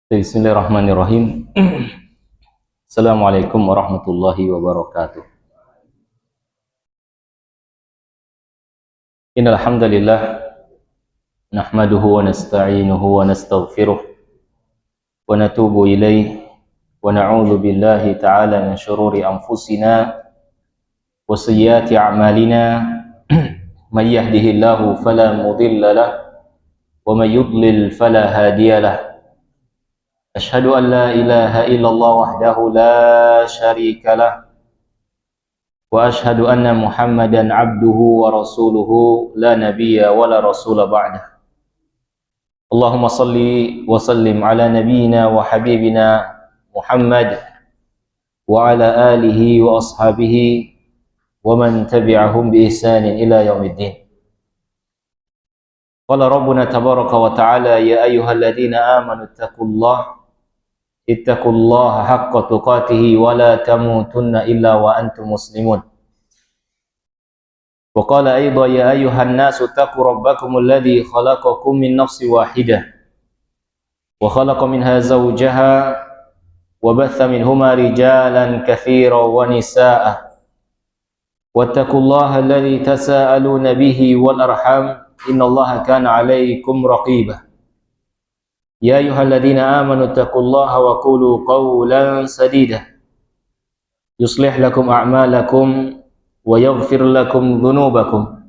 Bismillahirrahmanirrahim. Assalamualaikum warahmatullahi wabarakatuh. Innal hamdalillah nahmaduhu wa nasta'inuhu wa nastaghfiruh wa natubu ilaihi wa na'udzu billahi ta'ala min shururi anfusina wa sayyiati a'malina may yahdihillahu fala mudilla lahu wa may yudlil fala hadiya lahu. Asyhadu an la ilaha illallah wahdahu la syarika lah wa asyhadu anna Muhammadan abduhu wa rasuluhu la nabiyya wa la rasula ba'dah. Allahumma salli wa sallim ala nabiyyina wa habibina Muhammad wa ala alihi wa ashabihi wa man tabi'ahum bi ihsanin ila yaumiddin. Qala rabbuna tabaraka wa ta'ala ya ayyuhalladzina amanu ittaqullaha haqqa tuqatih wa la tamutunna illa wa antum muslimun. Wa qala aidan ya ayyuhan nasu taqu rabbakumul ladzi khalaqakum min nafsin wahidah wa khalaqa minha zawjaha wa batha minhuma rijalan katsiran wa nisaa'a wattaqullaha alladzi tasaaluna bihi wal arham innallaha kana 'alaikum raqiba. Ya ayyuhalladzina amanu taqullaha wa qulu qawlan sadida yuslih lakum a'malakum wa yaghfir lakum dhunubakum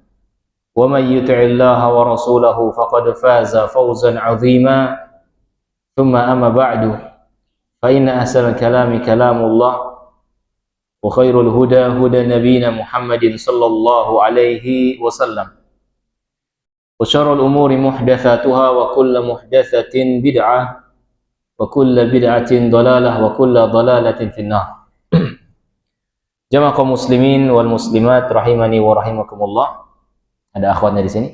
wa may yuti'illaha wa rasulahu faqad faza fawzan 'azima. Thumma amma ba'du fa inna ahsanal kalami kalamullah wa khairul huda huda nabiyyina Muhammadin sallallahu alaihi wasallam wa syarrul umuri muhdatsatuha wa kullu muhdatsatin bid'ah wa kullu bid'atin dhalalah wa kullu dhalalatin finnar. Jamaah kaum muslimin wal muslimat rahimani wa rahimakumullah. Ada akhwatnya di sini?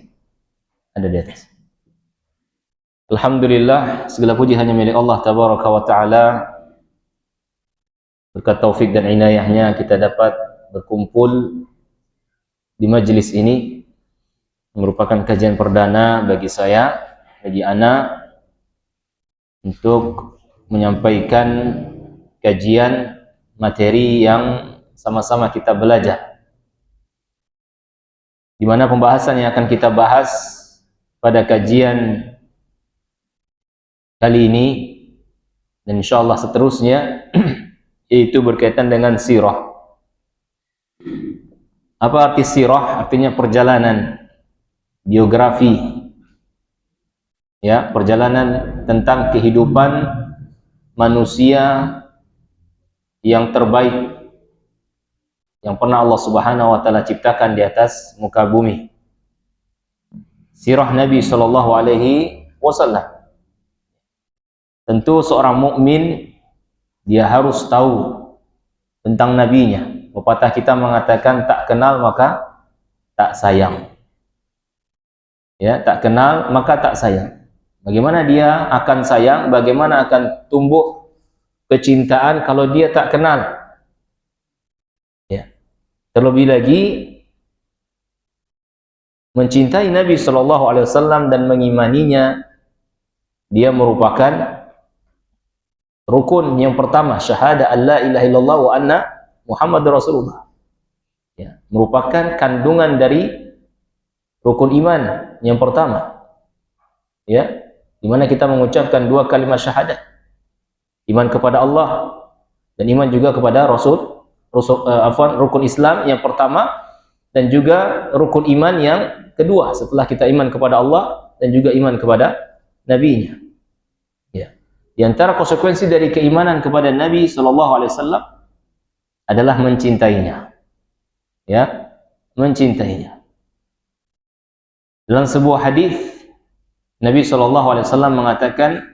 Ada di atas. Alhamdulillah, segala puji hanya milik Allah tabaraka wa taala. Berkat taufik dan inayahnya kita dapat berkumpul di majelis ini, merupakan kajian perdana bagi saya, bagi ana, untuk menyampaikan kajian materi yang sama-sama kita belajar, di mana pembahasan yang akan kita bahas pada kajian kali ini dan insyaallah seterusnya yaitu berkaitan dengan sirah. Apa arti sirah? Artinya perjalanan, biografi, ya, perjalanan tentang kehidupan manusia yang terbaik yang pernah Allah Subhanahu wa taala ciptakan di atas muka bumi. Sirah Nabi sallallahu alaihi wasallam. Tentu seorang mukmin dia harus tahu tentang nabinya. Pepatah kita mengatakan tak kenal maka tak sayang. Ya, tak kenal maka tak sayang. Bagaimana dia akan sayang, bagaimana akan tumbuh kecintaan kalau dia tak kenal? Ya. Terlebih lagi mencintai Nabi sallallahu alaihi wasallam dan mengimaninya, dia merupakan rukun yang pertama, syahadah alla ilaha illallah wa anna Muhammadur Rasulullah. Ya, merupakan kandungan dari rukun iman yang pertama, ya, di mana kita mengucapkan dua kalimat syahadat, iman kepada Allah dan iman juga kepada rukun Islam yang pertama dan juga rukun iman yang kedua setelah kita iman kepada Allah dan juga iman kepada nabinya. Ya, di antara konsekuensi dari keimanan kepada Nabi sallallahu alaihi wasallam adalah mencintainya, ya, mencintainya. Dalam sebuah hadis Nabi SAW mengatakan,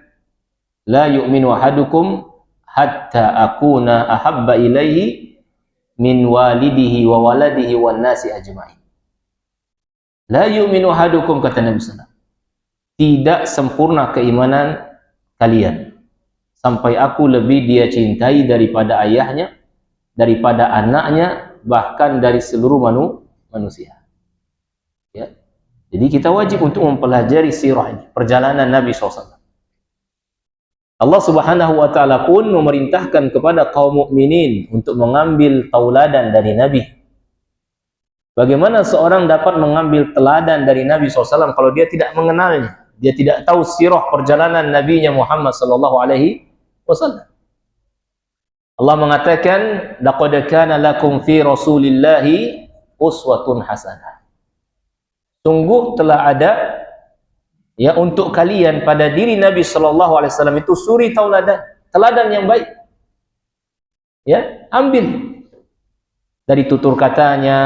la yu'minu ahadukum hatta akuna ahabba ilaihi min walidihi wa waladihi wan nasi ajma'in. La yu'minu ahadukum, kata Nabi SAW, tidak sempurna keimanan kalian sampai aku lebih dia cintai daripada ayahnya, daripada anaknya, bahkan dari seluruh manusia. Ya. Jadi kita wajib untuk mempelajari sirah ini, perjalanan Nabi SAW. Allah Subhanahu wa taala pun memerintahkan kepada kaum mukminin untuk mengambil tauladan dari Nabi. Bagaimana seorang dapat mengambil teladan dari Nabi SAW kalau dia tidak mengenalnya, dia tidak tahu sirah perjalanan Nabi-Nya Muhammad sallallahu alaihi wasallam. Allah mengatakan, laqad kana lakum fi Rasulillahi uswatun hasanah. Sungguh telah ada ya untuk kalian pada diri Nabi sallallahu alaihi wasallam itu suri tauladan, teladan yang baik. Ya, ambil dari tutur katanya,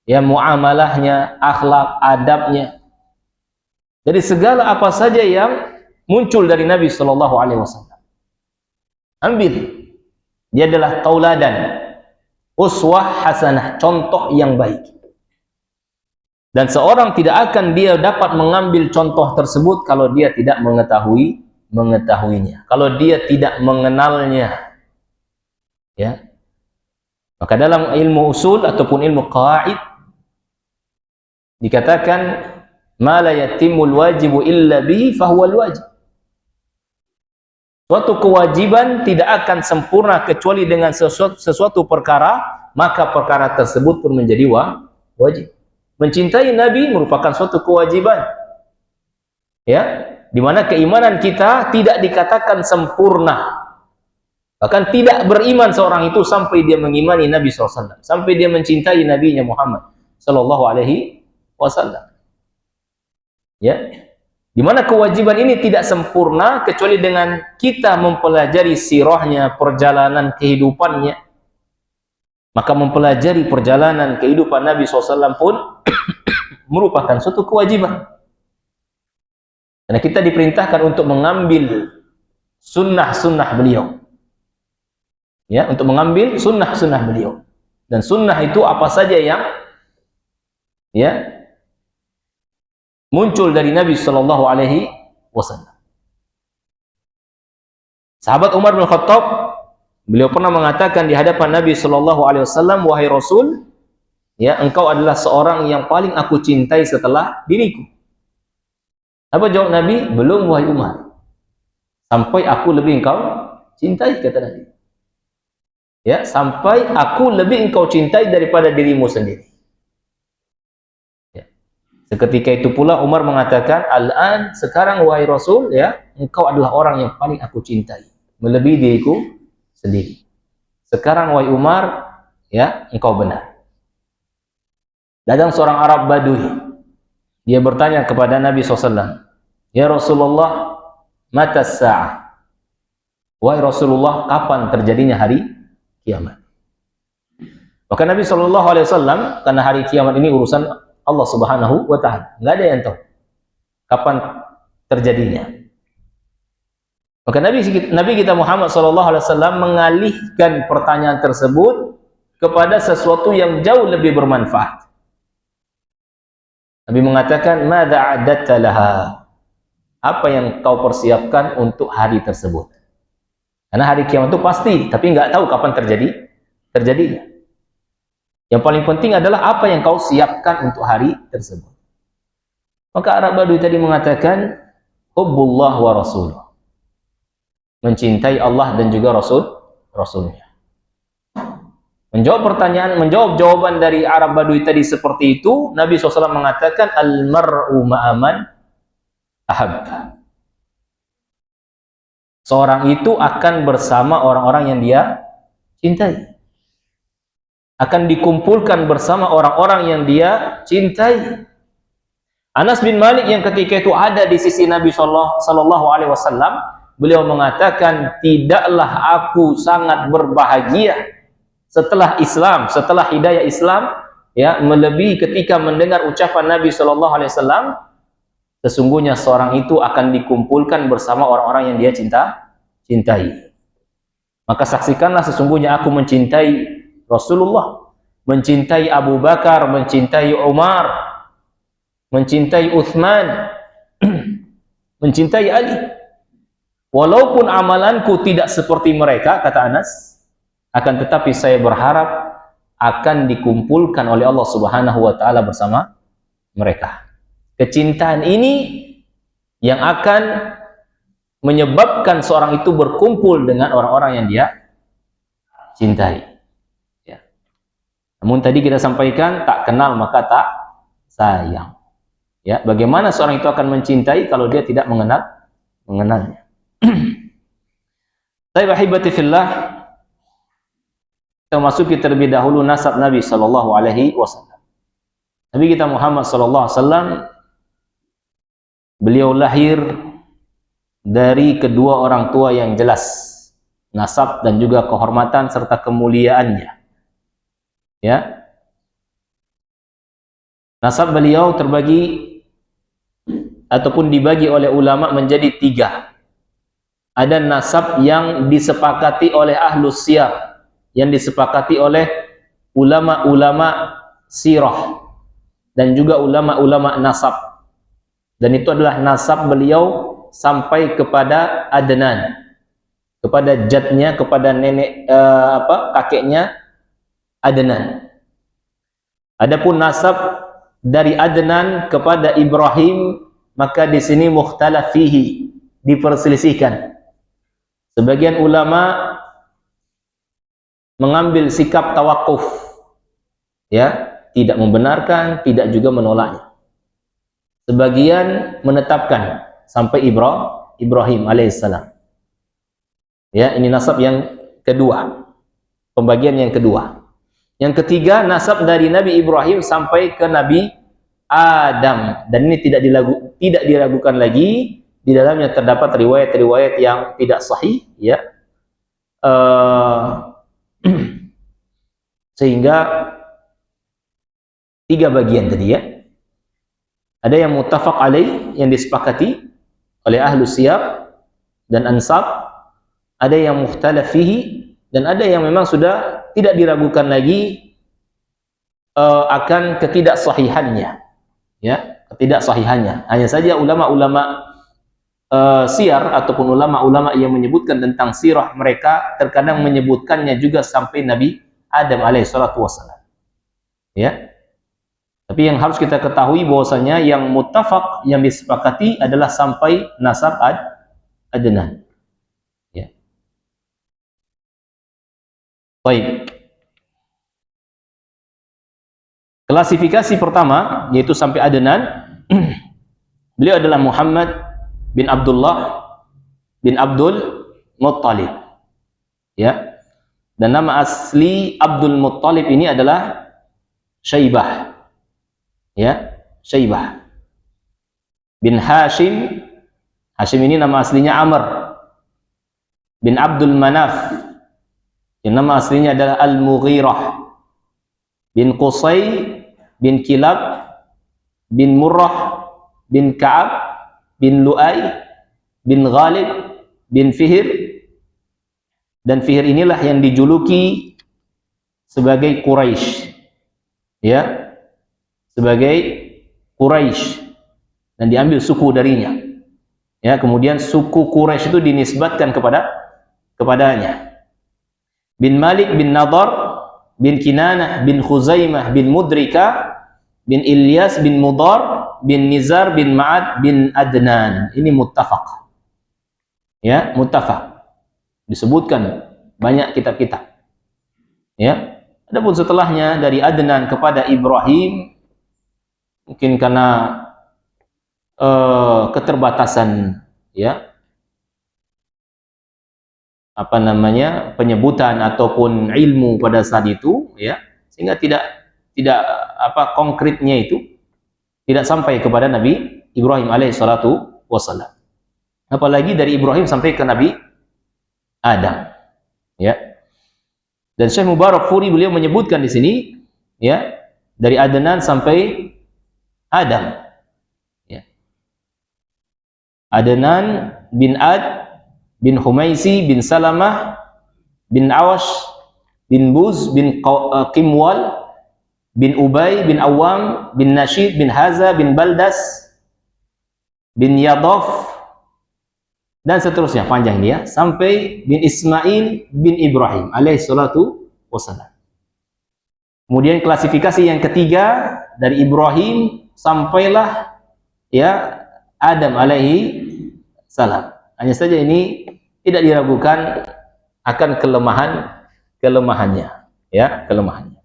ya muamalahnya, akhlak, adabnya. Dari segala apa saja yang muncul dari Nabi sallallahu alaihi wasallam. Ambil. Dia adalah tauladan, uswah hasanah, contoh yang baik. Dan seorang tidak akan dia dapat mengambil contoh tersebut kalau dia tidak mengetahuinya, kalau dia tidak mengenalnya. Ya. Maka dalam ilmu usul ataupun ilmu qawaid dikatakan ma la yatimul wajibu illa bihi fahuwal wajib. Suatu kewajiban tidak akan sempurna kecuali dengan sesuatu perkara, maka perkara tersebut pun menjadi wajib. Mencintai Nabi merupakan suatu kewajiban. Ya, di mana keimanan kita tidak dikatakan sempurna. Bahkan tidak beriman seorang itu sampai dia mengimani Nabi SAW, sampai dia mencintai Nabi-Nya Muhammad sallallahu alaihi wasallam. Ya. Di mana kewajiban ini tidak sempurna kecuali dengan kita mempelajari sirahnya, perjalanan kehidupannya. Maka mempelajari perjalanan kehidupan Nabi SAW pun merupakan suatu kewajiban. Karena kita diperintahkan untuk mengambil sunnah-sunnah beliau. Ya, untuk mengambil sunnah-sunnah beliau. Dan sunnah itu apa saja yang ya muncul dari Nabi sallallahu alaihi wasallam. Sahabat Umar bin Khattab, beliau pernah mengatakan di hadapan Nabi sallallahu alaihi wasallam, wahai Rasul, ya, engkau adalah seorang yang paling aku cintai setelah diriku. Apa jawab Nabi? Belum, wahai Umar. Sampai aku lebih engkau cintai, kata Nabi. Ya, sampai aku lebih engkau cintai daripada dirimu sendiri. Seketika itu pula Umar mengatakan, al-an, sekarang wahai Rasul, ya, engkau adalah orang yang paling aku cintai, melebihi diriku sendiri. Sekarang wahai Umar, ya, engkau benar. Datang seorang Arab Badui. Dia bertanya kepada Nabi SAW, ya Rasulullah, mata sa'ah? Wahai Rasulullah, kapan terjadinya hari kiamat? Maka Nabi SAW, karena hari kiamat ini urusan Allah Subhanahu wa ta'ala, nggak ada yang tahu kapan terjadinya. Maka Nabi kita Muhammad SAW mengalihkan pertanyaan tersebut kepada sesuatu yang jauh lebih bermanfaat. Nabi mengatakan, madza a'datta laha? Apa yang kau persiapkan untuk hari tersebut? Karena hari kiamat itu pasti, tapi nggak tahu kapan terjadinya. Yang paling penting adalah apa yang kau siapkan untuk hari tersebut. Maka Arab Badui tadi mengatakan, hubbullah wa rasuluh. Mencintai Allah dan juga Rasulnya. Menjawab jawaban dari Arab Badui tadi seperti itu, Nabi SAW mengatakan, al-mar'u ma'aman ahabba. Seorang itu akan bersama orang-orang yang dia cintai. Akan dikumpulkan bersama orang-orang yang dia cintai. Anas bin Malik yang ketika itu ada di sisi Nabi sallallahu alaihi wasallam, beliau mengatakan, tidaklah aku sangat berbahagia setelah Islam, setelah hidayah Islam, ya, melebihi ketika mendengar ucapan Nabi sallallahu alaihi wasallam, sesungguhnya seorang itu akan dikumpulkan bersama orang-orang yang dia cintai. Maka saksikanlah sesungguhnya aku mencintai Rasulullah, mencintai Abu Bakar, mencintai Umar, mencintai Uthman, mencintai Ali. Walaupun amalanku tidak seperti mereka, kata Anas, akan tetapi saya berharap akan dikumpulkan oleh Allah Subhanahu wa ta'ala bersama mereka. Kecintaan ini yang akan menyebabkan seorang itu berkumpul dengan orang-orang yang dia cintai. Ya. Namun tadi kita sampaikan, tak kenal maka tak sayang. Ya, bagaimana seorang itu akan mencintai kalau dia tidak mengenalnya? Baik, ahibati fillah, kita masuki terlebih dahulu nasab Nabi sallallahu alaihi wasallam. Nabi kita Muhammad sallallahu alaihi wasallam, beliau lahir dari kedua orang tua yang jelas nasab dan juga kehormatan serta kemuliaannya. Ya. Nasab beliau terbagi ataupun dibagi oleh ulama menjadi 3. Ada nasab yang disepakati oleh ahlus siyar, yang disepakati oleh ulama-ulama sirah dan juga ulama-ulama nasab. Dan itu adalah nasab beliau sampai kepada Adnan, kepada jadnya, kepada nenek kakeknya Adnan. Adapun nasab dari Adnan kepada Ibrahim, maka di sini mukhtalaf fihi, diperselisihkan. Sebagian ulama mengambil sikap tawakuf, ya, tidak membenarkan, tidak juga menolaknya. Sebagian menetapkan sampai Ibrahim alaihissalam. Ya, ini nasab yang kedua, pembagian yang kedua. Yang ketiga, nasab dari Nabi Ibrahim sampai ke Nabi Adam, dan ini tidak diragukan lagi. Di dalamnya terdapat riwayat-riwayat yang tidak sahih, ya, sehingga 3 bagian tadi, ya. Ada yang muttafaq alaih, yang disepakati oleh ahlu siyar dan ansab, ada yang mukhtalaf fihi, dan ada yang memang sudah tidak diragukan lagi akan ketidaksahihannya, ya, ketidaksahihannya. Hanya saja ulama-ulama siyar ataupun ulama-ulama yang menyebutkan tentang sirah mereka terkadang menyebutkannya juga sampai Nabi Adam alaihissalatu wassalam, ya. Tapi yang harus kita ketahui bahwasanya yang muttafaq, yang disepakati adalah sampai nasab Adnan. Ya. Baik. Klasifikasi pertama yaitu sampai Adnan. Beliau adalah Muhammad bin Abdullah bin Abdul Muttalib. Ya. Dan nama asli Abdul Muttalib ini adalah Syaibah. Ya, Syaibah bin Hashim. Hashim ini nama aslinya Amr bin Abdul Manaf, yang nama aslinya adalah Al-Mughirah bin Qusay bin Kilab bin Murrah bin Ka'ab bin Lu'ay bin Ghalib bin Fihr. Dan Fihr inilah yang dijuluki sebagai Quraisy, ya, sebagai Quraisy, dan diambil suku darinya. Ya, kemudian suku Quraisy itu dinisbatkan kepadanya. Bin Malik bin Nadar bin Kinanah bin Khuzaimah bin Mudrika bin Ilyas bin Mudar bin Nizar bin Ma'ad bin Adnan. Ini muttafaq. Ya, muttafaq. Disebutkan banyak kitab-kitab. Ya. Adapun setelahnya dari Adnan kepada Ibrahim, mungkin karena keterbatasan, ya, apa namanya, penyebutan ataupun ilmu pada saat itu, ya, sehingga tidak apa konkretnya itu tidak sampai kepada Nabi Ibrahim alaihissalatu wassalam. Apalagi dari Ibrahim sampai ke Nabi Adam, ya. Dan Syekh Mubarakfuri beliau menyebutkan di sini, ya, dari Adnan sampai Adam, ya. Adnan bin Ad bin Humaisi bin Salamah bin Awash bin Buz bin Qimwal bin Ubay bin Awam bin Nashid bin Haza bin Baldas bin Yadaf, dan seterusnya, panjang dia, sampai bin Ismail bin Ibrahim alaihissalatu wassalam. Kemudian klasifikasi yang ketiga, dari Ibrahim sampailah, ya, Adam alaihi salam. Hanya saja ini tidak diragukan akan kelemahannya, ya, kelemahannya.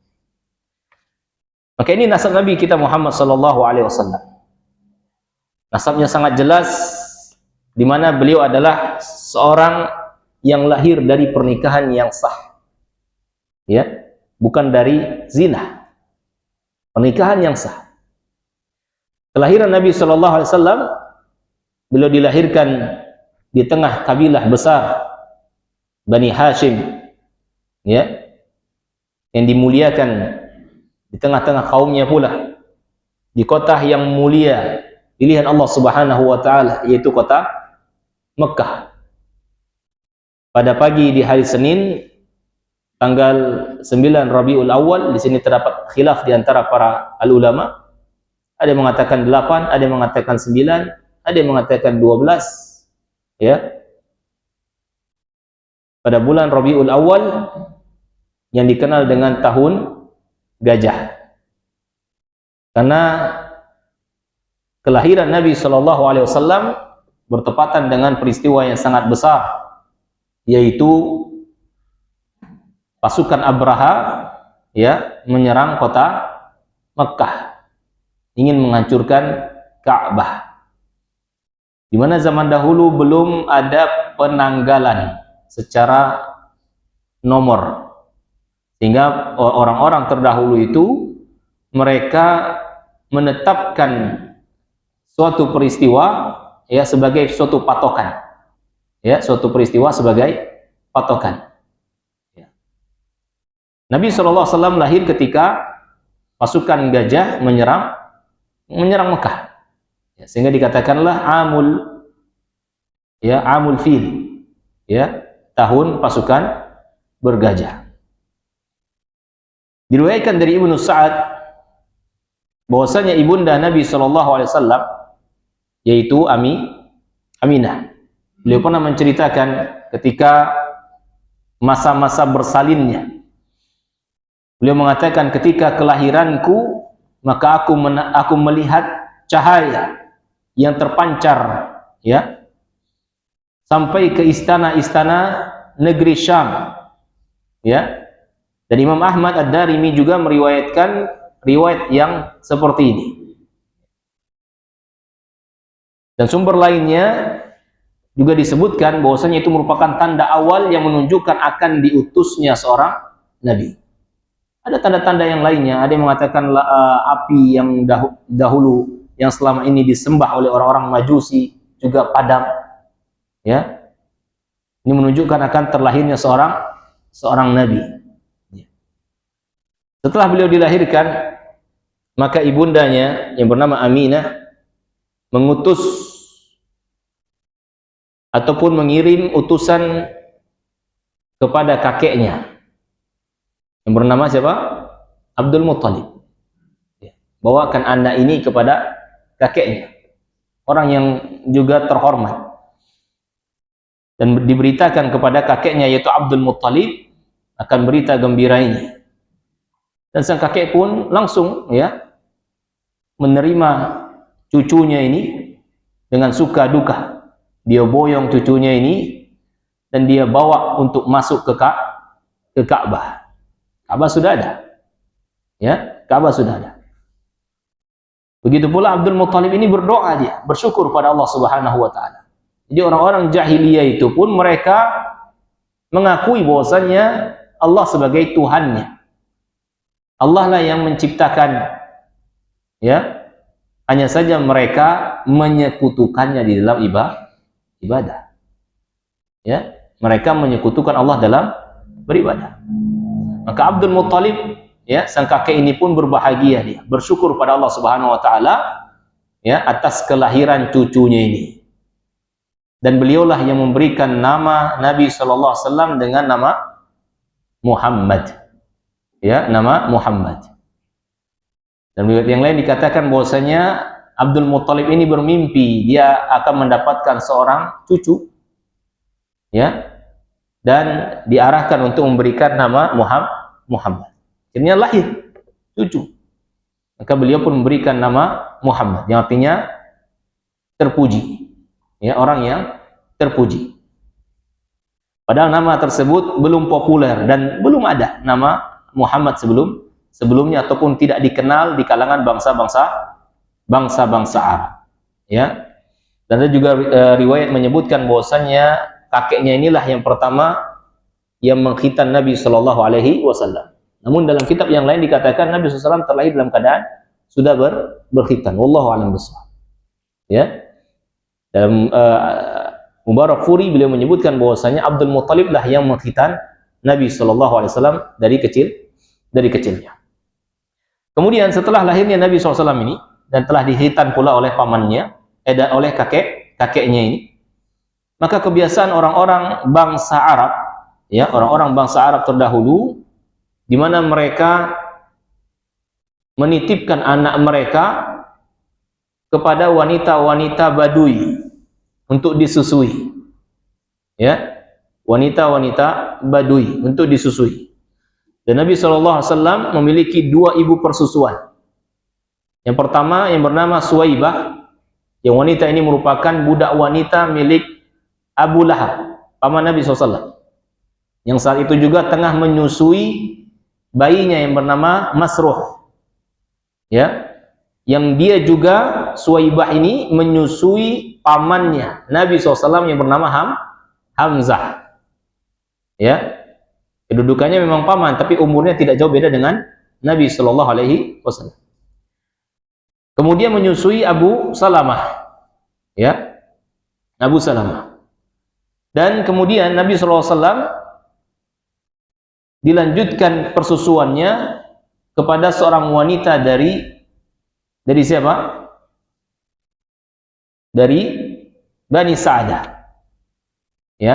Maka ini nasab Nabi kita Muhammad sallallahu alaihi wasallam. Nasabnya sangat jelas, di mana beliau adalah seorang yang lahir dari pernikahan yang sah, ya, bukan dari zina. Pernikahan yang sah. Kelahiran Nabi sallallahu alaihi wasallam, beliau dilahirkan di tengah kabilah besar Bani Hashim, ya, yang dimuliakan di tengah-tengah kaumnya pula, di kota yang mulia pilihan Allah Subhanahu wa taala, yaitu kota Mekah. Pada pagi di hari Senin tanggal 9 Rabiul Awal, di sini terdapat khilaf di antara para ulama. Ada yang mengatakan 8, ada yang mengatakan 9, ada yang mengatakan 12, ya. Pada bulan Rabiul Awal yang dikenal dengan tahun gajah, karena kelahiran Nabi Shallallahu Alaihi Wasallam bertepatan dengan peristiwa yang sangat besar, yaitu pasukan Abraha, ya, menyerang kota Mekah, ingin menghancurkan Ka'bah. Di mana zaman dahulu belum ada penanggalan secara nomor, sehingga orang-orang terdahulu itu mereka menetapkan suatu peristiwa, ya, sebagai suatu patokan, ya, suatu peristiwa sebagai patokan. Ya. Nabi SAW lahir ketika pasukan gajah menyerang Mekah, ya, sehingga dikatakanlah amul fil, ya, tahun pasukan bergajah. Diriwayatkan dari Ibnu Sa'ad bahwasanya ibunda Nabi SAW, yaitu Aminah, beliau pernah menceritakan ketika masa-masa bersalinnya, beliau mengatakan, ketika kelahiranku maka aku melihat cahaya yang terpancar, ya, sampai ke istana-istana negeri Syam, ya. Dan Imam Ahmad Ad-Darimi juga meriwayatkan riwayat yang seperti ini. Dan sumber lainnya juga disebutkan bahwasanya itu merupakan tanda awal yang menunjukkan akan diutusnya seorang nabi. Ada tanda-tanda yang lainnya, ada yang mengatakan api yang dahulu yang selama ini disembah oleh orang-orang Majusi juga padam, ya. Ini menunjukkan akan terlahirnya seorang nabi. Setelah beliau dilahirkan, maka ibundanya yang bernama Aminah mengutus ataupun mengirim utusan kepada kakeknya yang bernama siapa? Abdul Muttalib. Bawakan anak ini kepada kakeknya, orang yang juga terhormat, dan diberitakan kepada kakeknya yaitu Abdul Muttalib akan berita gembira ini. Dan sang kakek pun langsung, ya, menerima cucunya ini dengan suka duka. Dia boyong cucunya ini dan dia bawa untuk masuk ke Ka'bah. Ka'bah sudah ada, ya, Ka'bah sudah ada. Begitu pula Abdul Muttalib ini berdoa, dia bersyukur pada Allah Subhanahu wa taala. Jadi orang-orang jahiliyah itu pun mereka mengakui bahwasanya Allah sebagai Tuhannya. Allah lah yang menciptakan, ya. Hanya saja mereka menyekutukannya di dalam ibadah. Ya, mereka menyekutukan Allah dalam beribadah. Maka Abdul Muttalib, ya, sang kakek ini pun berbahagia, dia bersyukur pada Allah Subhanahu wa taala, ya, atas kelahiran cucunya ini. Dan beliaulah yang memberikan nama Nabi sallallahu alaihi wasallam dengan nama Muhammad. Ya, nama Muhammad. Dan riwayat yang lain dikatakan bahwasanya Abdul Muttalib ini bermimpi dia akan mendapatkan seorang cucu, ya, dan diarahkan untuk memberikan nama Muhammad. Akhirnya lahir cucu. Maka beliau pun memberikan nama Muhammad, yang artinya terpuji, ya, orang yang terpuji. Padahal nama tersebut belum populer dan belum ada nama Muhammad sebelumnya ataupun tidak dikenal di kalangan bangsa-bangsa Arab. Ya. Dan ada juga riwayat menyebutkan bahwasannya kakeknya inilah yang pertama yang mengkhitan Nabi Shallallahu Alaihi Wasallam. Namun dalam kitab yang lain dikatakan Nabi SAW terlahir dalam keadaan sudah berkhitan. Wallahu a'lam bishawab. Ya. Dalam Mubarak Furi beliau menyebutkan bahwasanya Abdul Muttalib lah yang mengkhitan Nabi Shallallahu Alaihi Wasallam dari kecilnya. Kemudian setelah lahirnya Nabi SAW ini dan telah dikhitan pula oleh pamannya, oleh kakeknya ini, maka kebiasaan orang-orang bangsa Arab, ya orang-orang bangsa Arab terdahulu, di mana mereka menitipkan anak mereka kepada wanita-wanita Badui untuk disusui, ya wanita-wanita Badui untuk disusui. Dan Nabi SAW memiliki dua ibu persusuan. Yang pertama yang bernama Suwaibah, yang wanita ini merupakan budak wanita milik Abu Lahab, paman Nabi SAW, yang saat itu juga tengah menyusui bayinya yang bernama Masruh, ya, yang dia juga Suwaibah ini menyusui pamannya Nabi SAW yang bernama Hamzah, ya, kedudukannya memang paman tapi umurnya tidak jauh beda dengan Nabi Shallallahu Alaihi Wasallam. Kemudian menyusui Abu Salamah, ya, Abu Salamah. Dan kemudian Nabi SAW dilanjutkan persusuannya kepada seorang wanita dari siapa? Dari Bani Sa'adah, ya,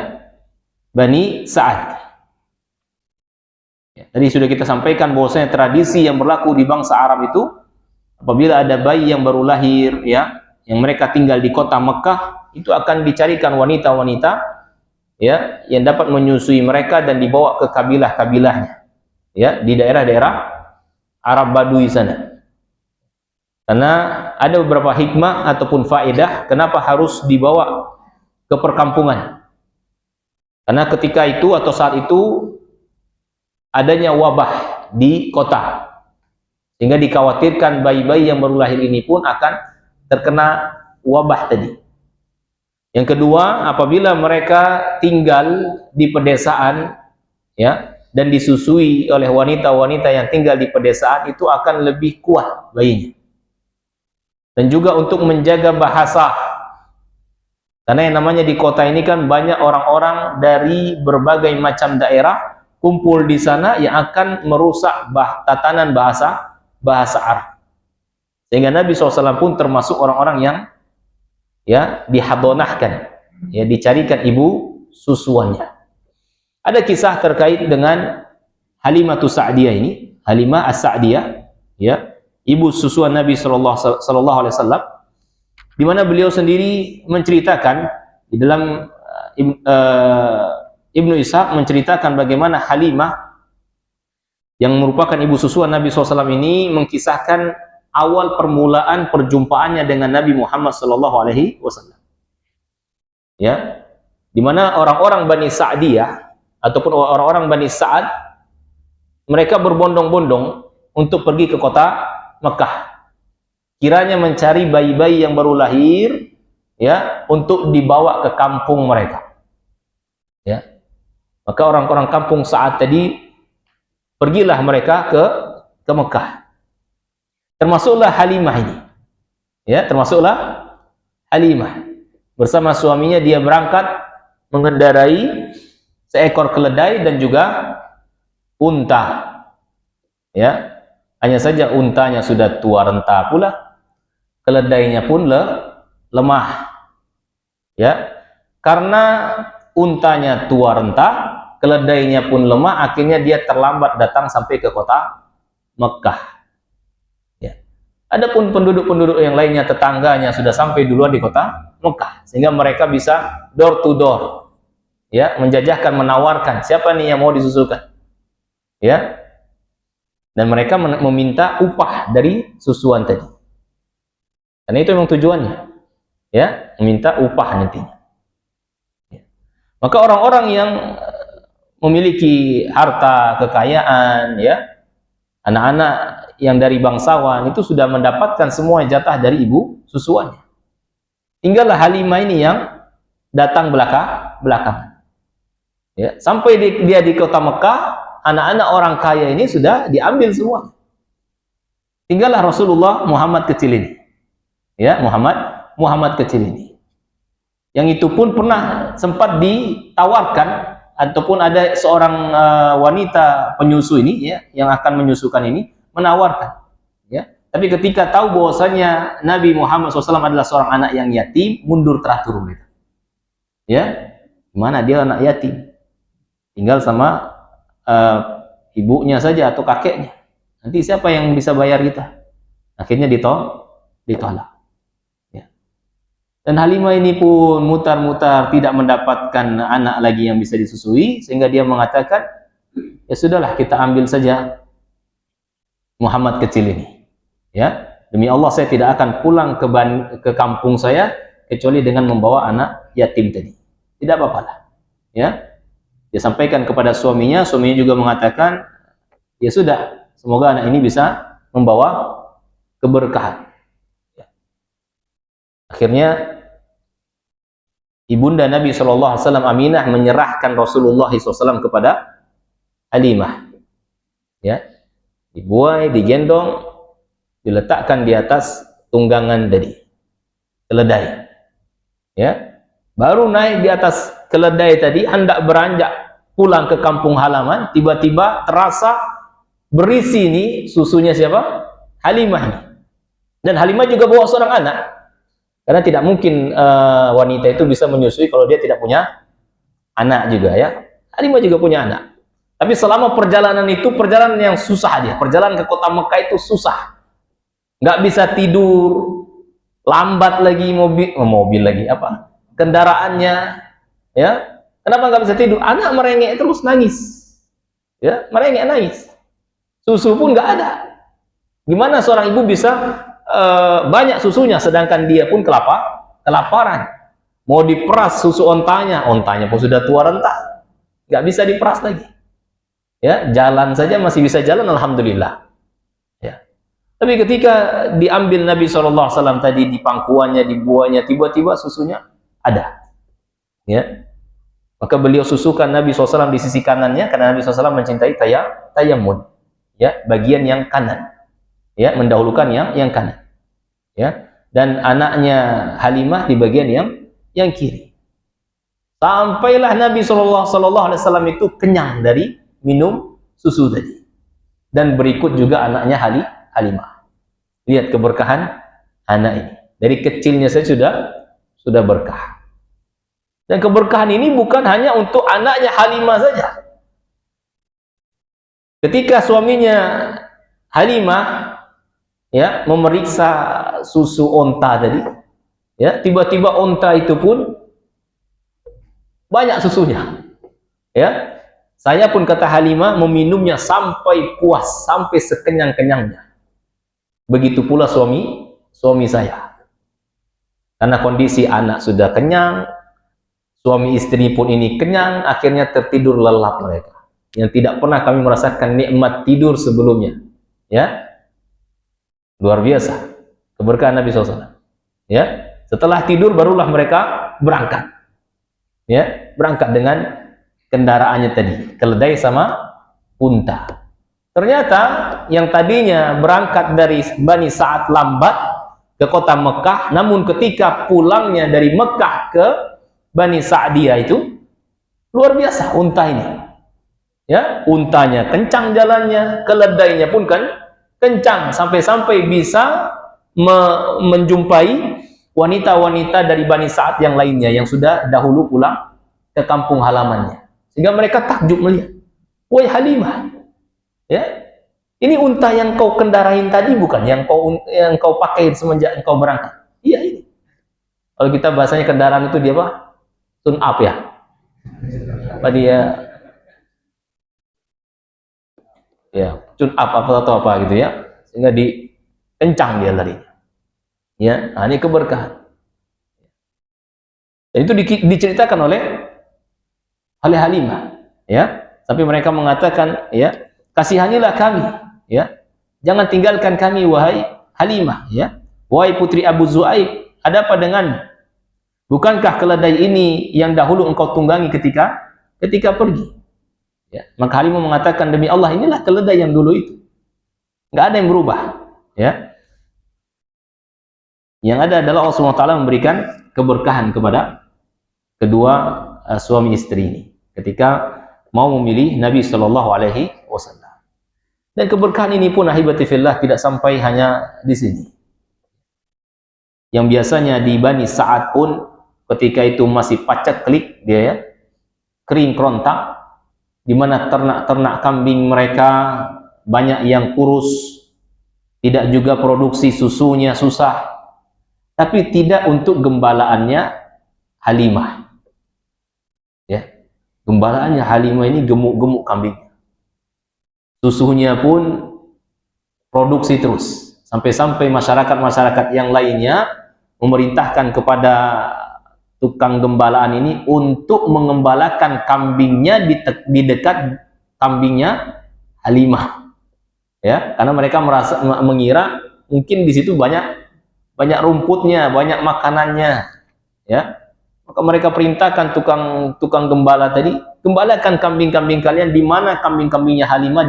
Bani Sa'ad. Ya, tadi sudah kita sampaikan bahwasanya tradisi yang berlaku di bangsa Arab itu, apabila ada bayi yang baru lahir, ya, yang mereka tinggal di kota Mekah, itu akan dicarikan wanita-wanita, ya, yang dapat menyusui mereka dan dibawa ke kabilah-kabilahnya, ya, di daerah-daerah Arab Badui sana. Karena ada beberapa hikmah ataupun faedah kenapa harus dibawa ke perkampungan. Karena ketika itu atau saat itu adanya wabah di kota, sehingga dikhawatirkan bayi-bayi yang baru lahir ini pun akan terkena wabah tadi. Yang kedua, apabila mereka tinggal di pedesaan, ya, dan disusui oleh wanita-wanita yang tinggal di pedesaan, itu akan lebih kuat bayinya. Dan juga untuk menjaga bahasa, karena yang namanya di kota ini kan banyak orang-orang dari berbagai macam daerah kumpul di sana yang akan merusak tatanan bahasa Arab. Sehingga Nabi SAW pun termasuk orang-orang yang, ya, dihadonahkan, ya, dicarikan ibu susuannya. Ada kisah terkait dengan Halimatus Sa'diyah ini, Halimah As-Sa'diyah, ya, ibu susuan Nabi Sallallahu Alaihi Wasallam, di mana beliau sendiri menceritakan di dalam Ibnu Ishaq menceritakan bagaimana Halimah yang merupakan ibu susuan Nabi SAW ini mengkisahkan awal permulaan perjumpaannya dengan Nabi Muhammad Sallallahu Alaihi Wasallam, ya, di mana orang-orang Bani Sa'diyah ataupun orang-orang Bani Sa'ad, mereka berbondong-bondong untuk pergi ke kota Mekah, kiranya mencari bayi-bayi yang baru lahir, ya, untuk dibawa ke kampung mereka, ya. Maka orang-orang kampung Sa'ad tadi pergilah mereka ke Mekah. Termasuklah Halimah ini, ya, termasuklah Halimah bersama suaminya. Dia berangkat mengendarai seekor keledai dan juga unta, ya. Hanya saja untanya sudah tua renta pula, keledainya pun lemah, ya. Karena untanya tua renta, keledainya pun lemah, akhirnya dia terlambat datang sampai ke kota Mekah, ya. Adapun penduduk-penduduk yang lainnya, tetangganya, sudah sampai duluan di kota Mekah, sehingga mereka bisa door to door, ya, menjajahkan, menawarkan siapa nih yang mau disusukan, ya. Dan mereka meminta upah dari susuan tadi. Karena itu memang tujuannya, ya, meminta upah nantinya. Maka orang-orang yang memiliki harta, kekayaan, ya, anak-anak yang dari bangsawan itu sudah mendapatkan semua jatah dari ibu susuannya. Tinggallah Halimah ini yang datang belakangan. Ya, sampai dia di kota Mekah, anak-anak orang kaya ini sudah diambil semua. Tinggallah Rasulullah Muhammad kecil ini. Ya, Muhammad kecil ini. Yang itu pun pernah sempat ditawarkan, ataupun ada seorang wanita penyusu ini, ya, yang akan menyusukan ini, menawarkan, ya. Tapi ketika tahu bahwasanya Nabi Muhammad SAW adalah seorang anak yang yatim, mundur teratur mereka. Ya, gimana dia anak yatim, tinggal sama ibunya saja atau kakeknya. Nanti siapa yang bisa bayar kita? Akhirnya ditolak. Ya. Dan Halimah ini pun mutar-mutar tidak mendapatkan anak lagi yang bisa disusui, sehingga dia mengatakan, ya sudahlah, kita ambil saja Muhammad kecil ini. Ya, demi Allah saya tidak akan pulang ke kampung saya kecuali dengan membawa anak yatim tadi. Tidak apa-apa lah. Ya, dia sampaikan kepada suaminya juga mengatakan, ya sudah, semoga anak ini bisa membawa keberkahan. Ya. Akhirnya ibunda Nabi SAW Aminah menyerahkan Rasulullah SAW kepada Halimah. Ya, dibuai, digendong, diletakkan di atas tunggangan tadi, keledai. Ya, baru naik di atas keledai tadi, hendak beranjak pulang ke kampung halaman, tiba-tiba terasa berisi ini susunya siapa? Halimah ini. Dan Halimah juga bawa seorang anak, karena tidak mungkin wanita itu bisa menyusui kalau dia tidak punya anak juga, ya. Halimah juga punya anak. Tapi selama perjalanan itu, perjalanan yang susah dia. Perjalanan ke kota Mekah itu susah. Nggak bisa tidur, lambat lagi mobil lagi apa? Kendaraannya, ya. Kenapa nggak bisa tidur? Anak merengek terus, nangis. Ya, merengek nangis. Susu pun nggak ada. Gimana seorang ibu bisa banyak susunya sedangkan dia pun kelaparan? Mau diperas susu ontanya pun sudah tua renta. Nggak bisa diperas lagi. Ya, jalan saja masih bisa jalan, alhamdulillah. Ya. Tapi ketika diambil Nabi SAW tadi di pangkuannya, dibuahnya, tiba-tiba susunya ada. Ya. Maka beliau susukan Nabi SAW di sisi kanannya, karena Nabi SAW mencintai tayammun. Ya, bagian yang kanan. Ya, mendahulukan yang kanan. Ya. Dan anaknya Halimah di bagian yang kiri. Sampailah Nabi SAW itu kenyang dari minum susu tadi. Dan berikut juga anaknya Halimah. Lihat keberkahan anak ini. Dari kecilnya saya sudah berkah. Dan keberkahan ini bukan hanya untuk anaknya Halimah saja. Ketika suaminya Halimah, ya, memeriksa susu onta tadi, ya, tiba-tiba onta itu pun banyak susunya. Ya. Saya pun, kata Halimah, meminumnya sampai puas, sampai sekenyang-kenyangnya. Begitu pula suami saya. Karena kondisi anak sudah kenyang, suami istri pun ini kenyang, akhirnya tertidur lelap mereka. Yang tidak pernah kami merasakan nikmat tidur sebelumnya. Ya, luar biasa keberkahan Nabi SAW. Ya, setelah tidur barulah mereka berangkat. Ya, berangkat dengan kendaraannya tadi, keledai sama unta. Ternyata yang tadinya berangkat dari Bani Sa'ad lambat ke kota Mekah, namun ketika pulangnya dari Mekah ke Bani Sa'diyah itu luar biasa unta ini. Ya, untanya kencang jalannya, keledainya pun kan kencang, sampai-sampai bisa menjumpai wanita-wanita dari Bani Sa'ad yang lainnya yang sudah dahulu pulang ke kampung halamannya. Sehingga mereka takjub melihat, wahai Halimah, ya, ini unta yang kau kendarain tadi bukan yang kau pakai semenjak engkau berangkat? Iya, ini. Kalau kita bahasanya kendaraan itu dia apa? Tune up, ya. Apa dia? Ya, tune up atau apa gitu, ya. Sehingga kencang dia larinya. Ya, nah, ini keberkahan. Dan itu diceritakan oleh oleh Halimah, ya. Sampai mereka mengatakan, ya, kasihanilah kami, ya. Jangan tinggalkan kami wahai Halimah, ya. Wahai putri Abu Zu'aib, ada apa denganmu? Bukankah keledai ini yang dahulu engkau tunggangi ketika pergi? Ya. Maka Halimah mengatakan, demi Allah, inilah keledai yang dulu itu. Nggak ada yang berubah, ya. Yang ada adalah Allah SWT memberikan keberkahan kepada kedua suami istri ini ketika mau memilih Nabi Shallallahu Alaihi Wasallam. Dan keberkahan ini pun ahibati fillah tidak sampai hanya di sini. Yang biasanya di Bani Sa'ad pun ketika itu masih paceklik dia, ya, kering kerontak, di mana ternak-ternak kambing mereka banyak yang kurus, tidak juga produksi susunya susah. Tapi tidak untuk gembalaannya Halimah. Ya. Gembalaannya Halimah ini gemuk-gemuk kambingnya. Susunya pun produksi terus. Sampai-sampai masyarakat-masyarakat yang lainnya memerintahkan kepada tukang gembalaan ini untuk mengembalakan kambingnya di dekat kambingnya Halimah. Ya, karena mereka mengira mungkin di situ banyak rumputnya, banyak makanannya, ya. Maka mereka perintahkan tukang gembala tadi, gembalakan kambing-kambing kalian di mana kambing-kambingnya Halimah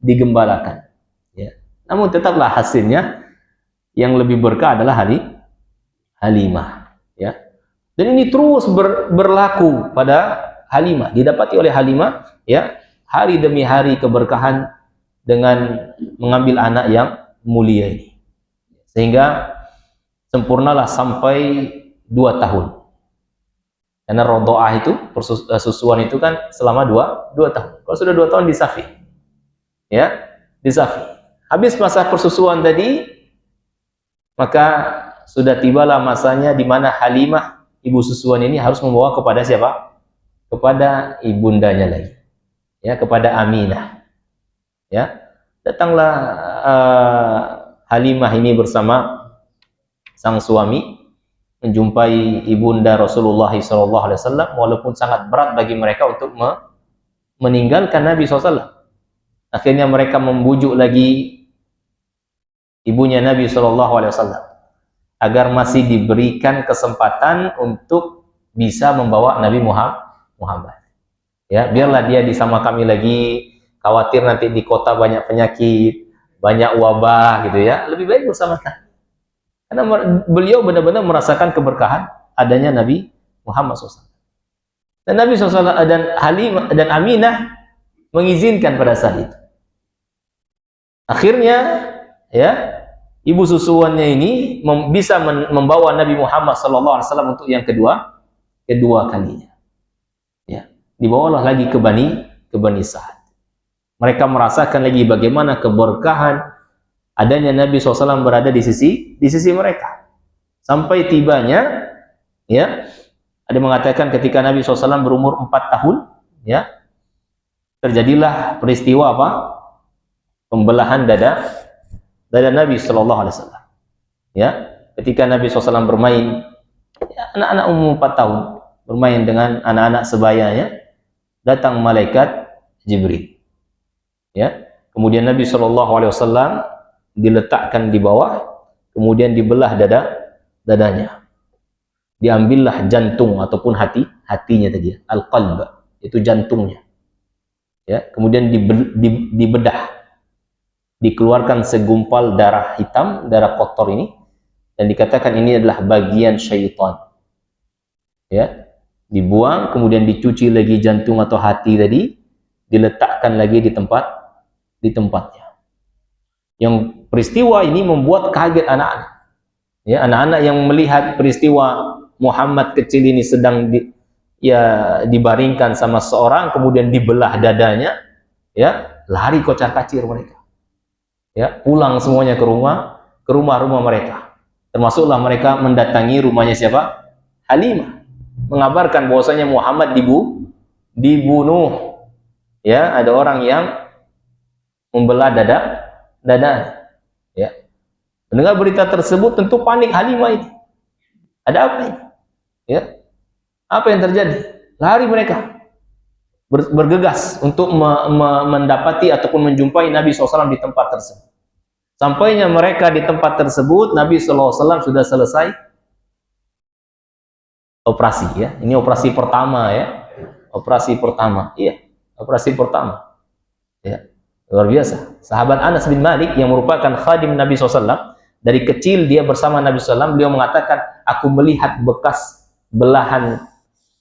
digembalakan. Ya. Namun tetaplah hasilnya yang lebih berkah adalah Halimah, ya. Dan ini terus berlaku pada Halimah, didapati oleh Halimah, ya, hari demi hari keberkahan dengan mengambil anak yang mulia ini. Sehingga sempurnalah sampai 2 tahun. Karena rodoah itu, susuan itu kan selama 2 tahun. Kalau sudah 2 tahun disafi. Ya, disafi. Habis masa persusuan tadi, maka sudah tibalah masanya di mana Halimah, ibu susuan ini harus membawa kepada siapa? Kepada ibundanya lagi. Ya, kepada Aminah. Ya. Datanglah Halimah ini bersama sang suami menjumpai ibunda Rasulullah SAW, walaupun sangat berat bagi mereka untuk meninggalkan Nabi SAW. Akhirnya mereka membujuk lagi ibunya Nabi SAW agar masih diberikan kesempatan untuk bisa membawa Nabi Muhammad. Ya, biarlah dia bersama kami lagi, khawatir nanti di kota banyak penyakit, banyak wabah gitu ya, lebih baik bersama kami. Karena beliau benar-benar merasakan keberkahan adanya Nabi Muhammad SAW. Dan Nabi SAW dan Halimah dan Aminah mengizinkan pada saat itu. Akhirnya, ya, ibu susuannya ini bisa membawa Nabi Muhammad SAW untuk yang kedua kalinya. Ya, dibawalah lagi ke Bani Sa'ad. Mereka merasakan lagi bagaimana keberkahan adanya Nabi SAW berada di sisi mereka. Sampai tibanya, ya, ada mengatakan ketika Nabi SAW berumur 4 tahun, ya, terjadilah peristiwa apa? Pembelahan dada Nabi SAW. Ya, ketika Nabi SAW bermain, ya, anak-anak umur 4 tahun bermain dengan anak-anak sebayanya, datang malaikat Jibril. Ya, kemudian Nabi SAW diletakkan di bawah, kemudian dibelah dadanya, diambillah jantung ataupun hatinya tadi, al-qalb, itu jantungnya. Ya, kemudian dibedah, dikeluarkan segumpal darah hitam, darah kotor ini, dan dikatakan ini adalah bagian syaitan. Ya, dibuang, kemudian dicuci lagi jantung atau hati tadi, diletakkan lagi di tempatnya. Yang peristiwa ini membuat kaget anak-anak. Ya, anak-anak yang melihat peristiwa Muhammad kecil ini sedang dibaringkan sama seorang, kemudian dibelah dadanya, ya, lari kocar-kacir mereka. Ya, pulang semuanya ke rumah-rumah mereka. Termasuklah mereka mendatangi rumahnya siapa? Halimah, mengabarkan bahwasanya Muhammad dibunuh. Ya, ada orang yang membelah dada. Ya. Mendengar berita tersebut tentu panik Halimah ini. Ada apa ini? Ya. Apa yang terjadi? Lari mereka. bergegas untuk mendapati ataupun menjumpai Nabi SAW di tempat tersebut. Sampainya mereka di tempat tersebut, Nabi SAW sudah selesai operasi, ya. Ini operasi pertama, ya. Operasi pertama, iya. Operasi pertama, ya. Luar biasa. Sahabat Anas bin Malik yang merupakan khadim Nabi SAW, dari kecil dia bersama Nabi SAW, beliau mengatakan, aku melihat bekas belahan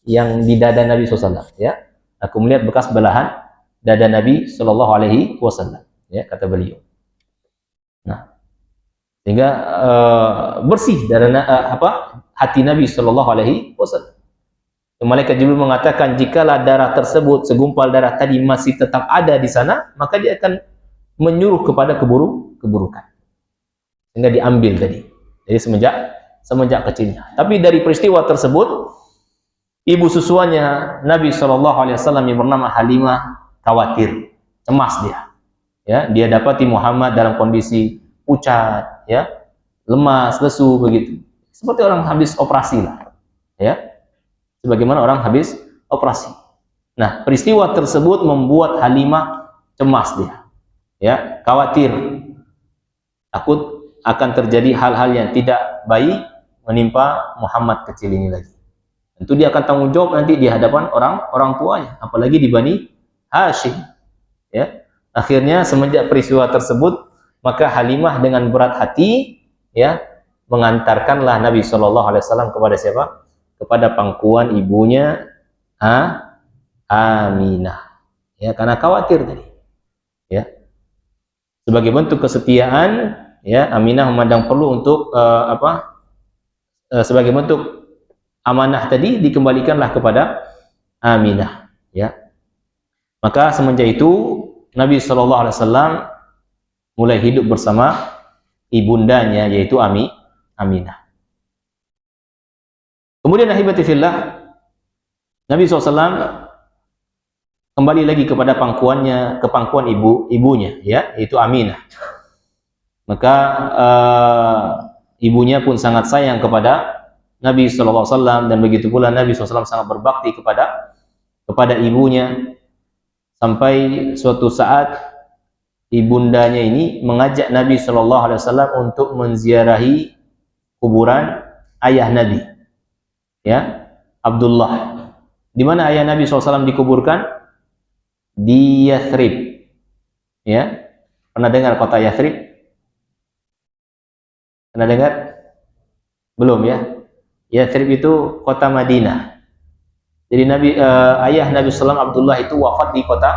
yang di dada Nabi SAW, ya. Aku melihat bekas belahan dada Nabi SAW, ya, kata beliau. Nah, sehingga bersih dari hati Nabi SAW. Malaikat Jibril mengatakan, jikalau darah tersebut, segumpal darah tadi masih tetap ada di sana, maka dia akan menyuruh kepada keburukan. Sehingga diambil tadi. Jadi semenjak kecilnya. Tapi dari peristiwa tersebut, ibu susuannya Nabi SAW yang bernama Halimah khawatir, cemas dia. Ya, dia dapati Muhammad dalam kondisi pucat, ya, lemas, lesu begitu. Seperti orang habis operasi lah, ya. Sebagaimana orang habis operasi. Nah, peristiwa tersebut membuat Halimah cemas dia, ya, khawatir, takut akan terjadi hal-hal yang tidak baik menimpa Muhammad kecil ini lagi. Tentu dia akan tanggung jawab nanti di hadapan orang tuanya, apalagi di Bani Hashim, ya. Akhirnya semenjak peristiwa tersebut, maka Halimah dengan berat hati, ya, mengantarkanlah Nabi SAW kepada siapa? Kepada pangkuan ibunya Aminah, ya, karena khawatir tadi, ya. Sebagai bentuk kesetiaan, ya, Aminah memandang perlu untuk sebagai bentuk amanah tadi dikembalikanlah kepada Aminah, ya. Maka semenjak itu Nabi SAW mulai hidup bersama ibundanya, yaitu Aminah. Kemudian ahibati fillah, Nabi SAW kembali lagi kepada pangkuannya, ke pangkuan ibunya, ya, yaitu Aminah. Maka ibunya pun sangat sayang kepada Nabi SAW, dan begitu pula Nabi SAW sangat berbakti kepada ibunya, sampai suatu saat ibundanya ini mengajak Nabi SAW untuk menziarahi kuburan ayah Nabi, ya, Abdullah. Di mana ayah Nabi SAW dikuburkan? Di Yathrib, ya. Pernah dengar kota Yathrib? Pernah dengar? Belum, ya. Yathrib itu kota Madinah. Jadi ayah Nabi SAW Abdullah itu wafat di kota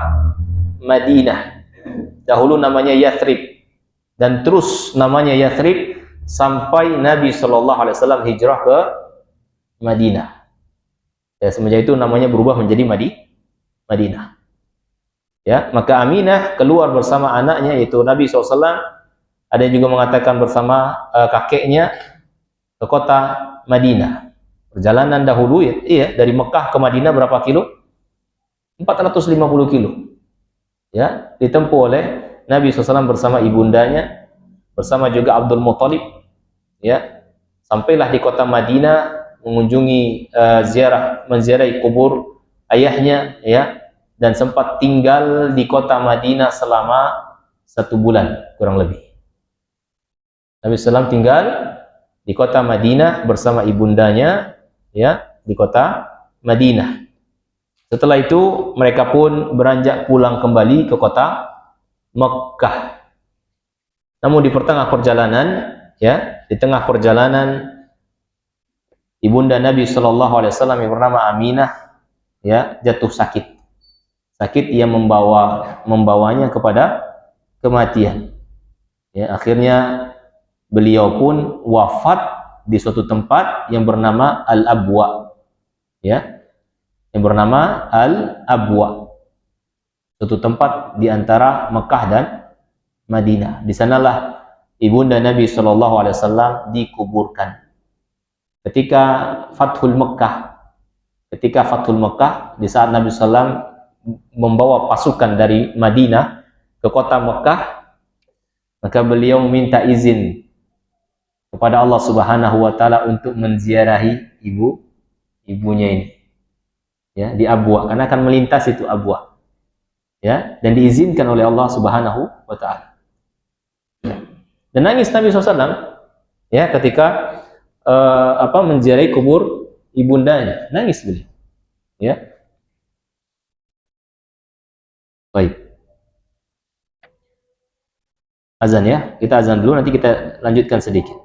Madinah. Dahulu namanya Yathrib, dan terus namanya Yathrib sampai Nabi SAW hijrah ke Madinah. Ya, semenjak itu namanya berubah menjadi Madinah. Ya, maka Aminah keluar bersama anaknya, yaitu Nabi SAW. Ada yang juga mengatakan bersama kakeknya ke kota Madinah. Perjalanan dahulu, ya, iya, dari Mekah ke Madinah berapa kilo? 450 kilo. Ya, ditempuh oleh Nabi SAW bersama ibundanya, bersama juga Abdul Muttalib, ya. Sampailah di kota Madinah, mengunjungi menziarahi kubur ayahnya, ya, dan sempat tinggal di kota Madinah selama 1 bulan kurang lebih. Nabi SAW tinggal di kota Madinah bersama ibundanya, ya, di kota Madinah. Setelah itu mereka pun beranjak pulang kembali ke kota Mekkah. Namun di tengah perjalanan, ibunda Nabi SAW yang bernama Aminah, ya, jatuh sakit yang membawanya kepada kematian. Ya, akhirnya beliau pun wafat di suatu tempat yang bernama Al-Abwa, ya, yang bernama Al-Abwa, suatu tempat di antara Mekah dan Madinah. Di sanalah ibunda Nabi SAW dikuburkan. Ketika Fathul Mekah, di saat Nabi SAW membawa pasukan dari Madinah ke kota Mekah, maka beliau meminta izin kepada Allah Subhanahu wa Ta'ala untuk menziarahi ibunya ini. ya, di abwa, karena akan melintas itu abwa, ya, dan diizinkan oleh Allah Subhanahu wa taala. Dan nangis Nabi SAW, ya, ketika menziarahi kubur ibundanya, nangis beliau, ya. Baik, azan ya, kita azan dulu, nanti kita lanjutkan sedikit.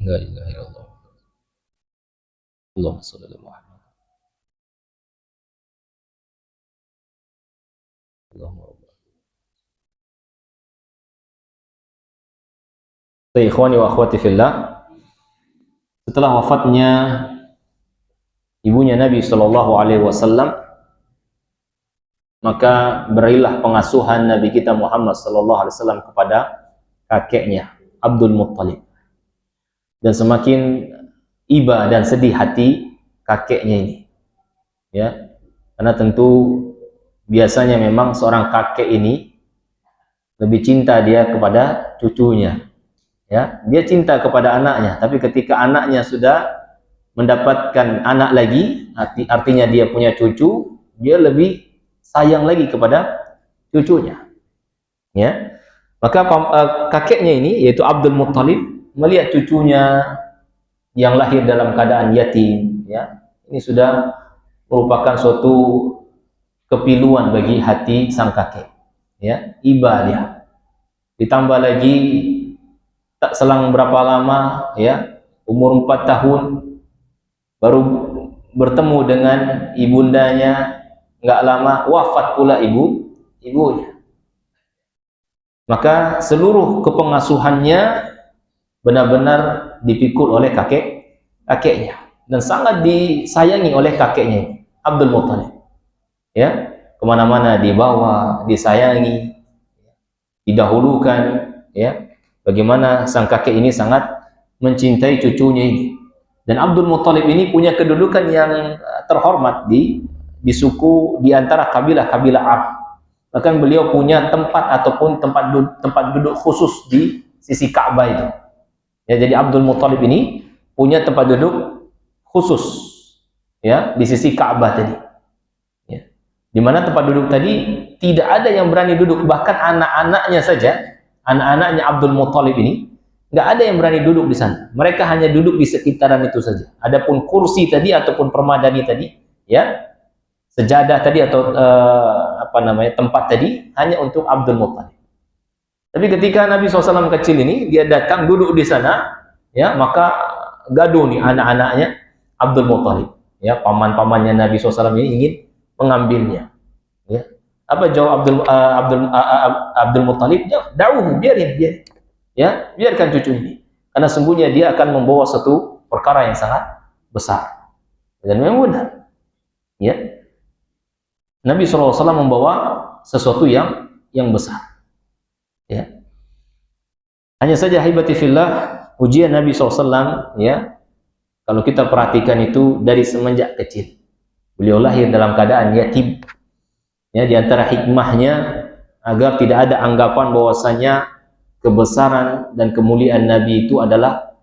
La ilaha illallah. Allahumma shalli ala Muhammad. Allahumma ikhwani wa akhwati fillah, setelah wafatnya ibunya Nabi Shallallahu Alaihi Wasallam, maka berilah pengasuhan Nabi kita Muhammad Shallallahu Alaihi Wasallam kepada kakeknya Abdul Muttalib, dan semakin iba dan sedih hati kakeknya ini, ya, karena tentu biasanya memang seorang kakek ini lebih cinta dia kepada cucunya, Ya, dia cinta kepada anaknya, tapi ketika anaknya sudah mendapatkan anak lagi, artinya dia punya cucu, dia lebih sayang lagi kepada cucunya. Ya, maka kakeknya ini, yaitu Abdul Muttalib, melihat cucunya yang lahir dalam keadaan yatim, ya, ini sudah merupakan suatu kepiluan bagi hati sang kakek. Ya, iba dia. Ditambah lagi tak selang berapa lama, ya, umur 4 tahun baru bertemu dengan ibundanya, nggak lama wafat pula ibunya. Maka seluruh kepengasuhannya benar-benar dipikul oleh kakeknya, dan sangat disayangi oleh kakeknya Abdul Muttalib. Ya, kemana-mana dibawa, disayangi, didahulukan. Ya, bagaimana sang kakek ini sangat mencintai cucunya ini. Dan Abdul Muttalib ini punya kedudukan yang terhormat di suku, di antara kabilah-kabilah Arab. Bahkan beliau punya tempat ataupun tempat duduk khusus di sisi Ka'bah itu. Ya, jadi Abdul Muttalib ini punya tempat duduk khusus, ya, di sisi Ka'bah tadi. Ya. Di mana tempat duduk tadi tidak ada yang berani duduk, bahkan anak-anaknya saja, anak-anaknya Abdul Muttalib ini nggak ada yang berani duduk di sana. Mereka hanya duduk di sekitaran itu saja. Adapun kursi tadi ataupun permadani tadi, ya, sejadah tadi atau tempat tadi hanya untuk Abdul Muttalib. Tapi ketika Nabi SAW kecil ini, dia datang duduk di sana, ya, maka gaduh nih anak-anaknya Abdul Muttalib. Ya, paman-pamannya Nabi SAW ini ingin mengambilnya. Ya. Apa jawab Abdul Muttalib? Dauh, biarin. Ya, biarkan cucu ini. Karena sungguhnya dia akan membawa satu perkara yang sangat besar. Dan memang benar. Ya. Nabi SAW membawa sesuatu yang besar. Ya. Hanya saja hibati fillah, ujian Nabi SAW, ya, kalau kita perhatikan itu dari semenjak kecil. Beliau lahir dalam keadaan yatim. Ya, di antara hikmahnya agar tidak ada anggapan bahwasanya kebesaran dan kemuliaan Nabi itu adalah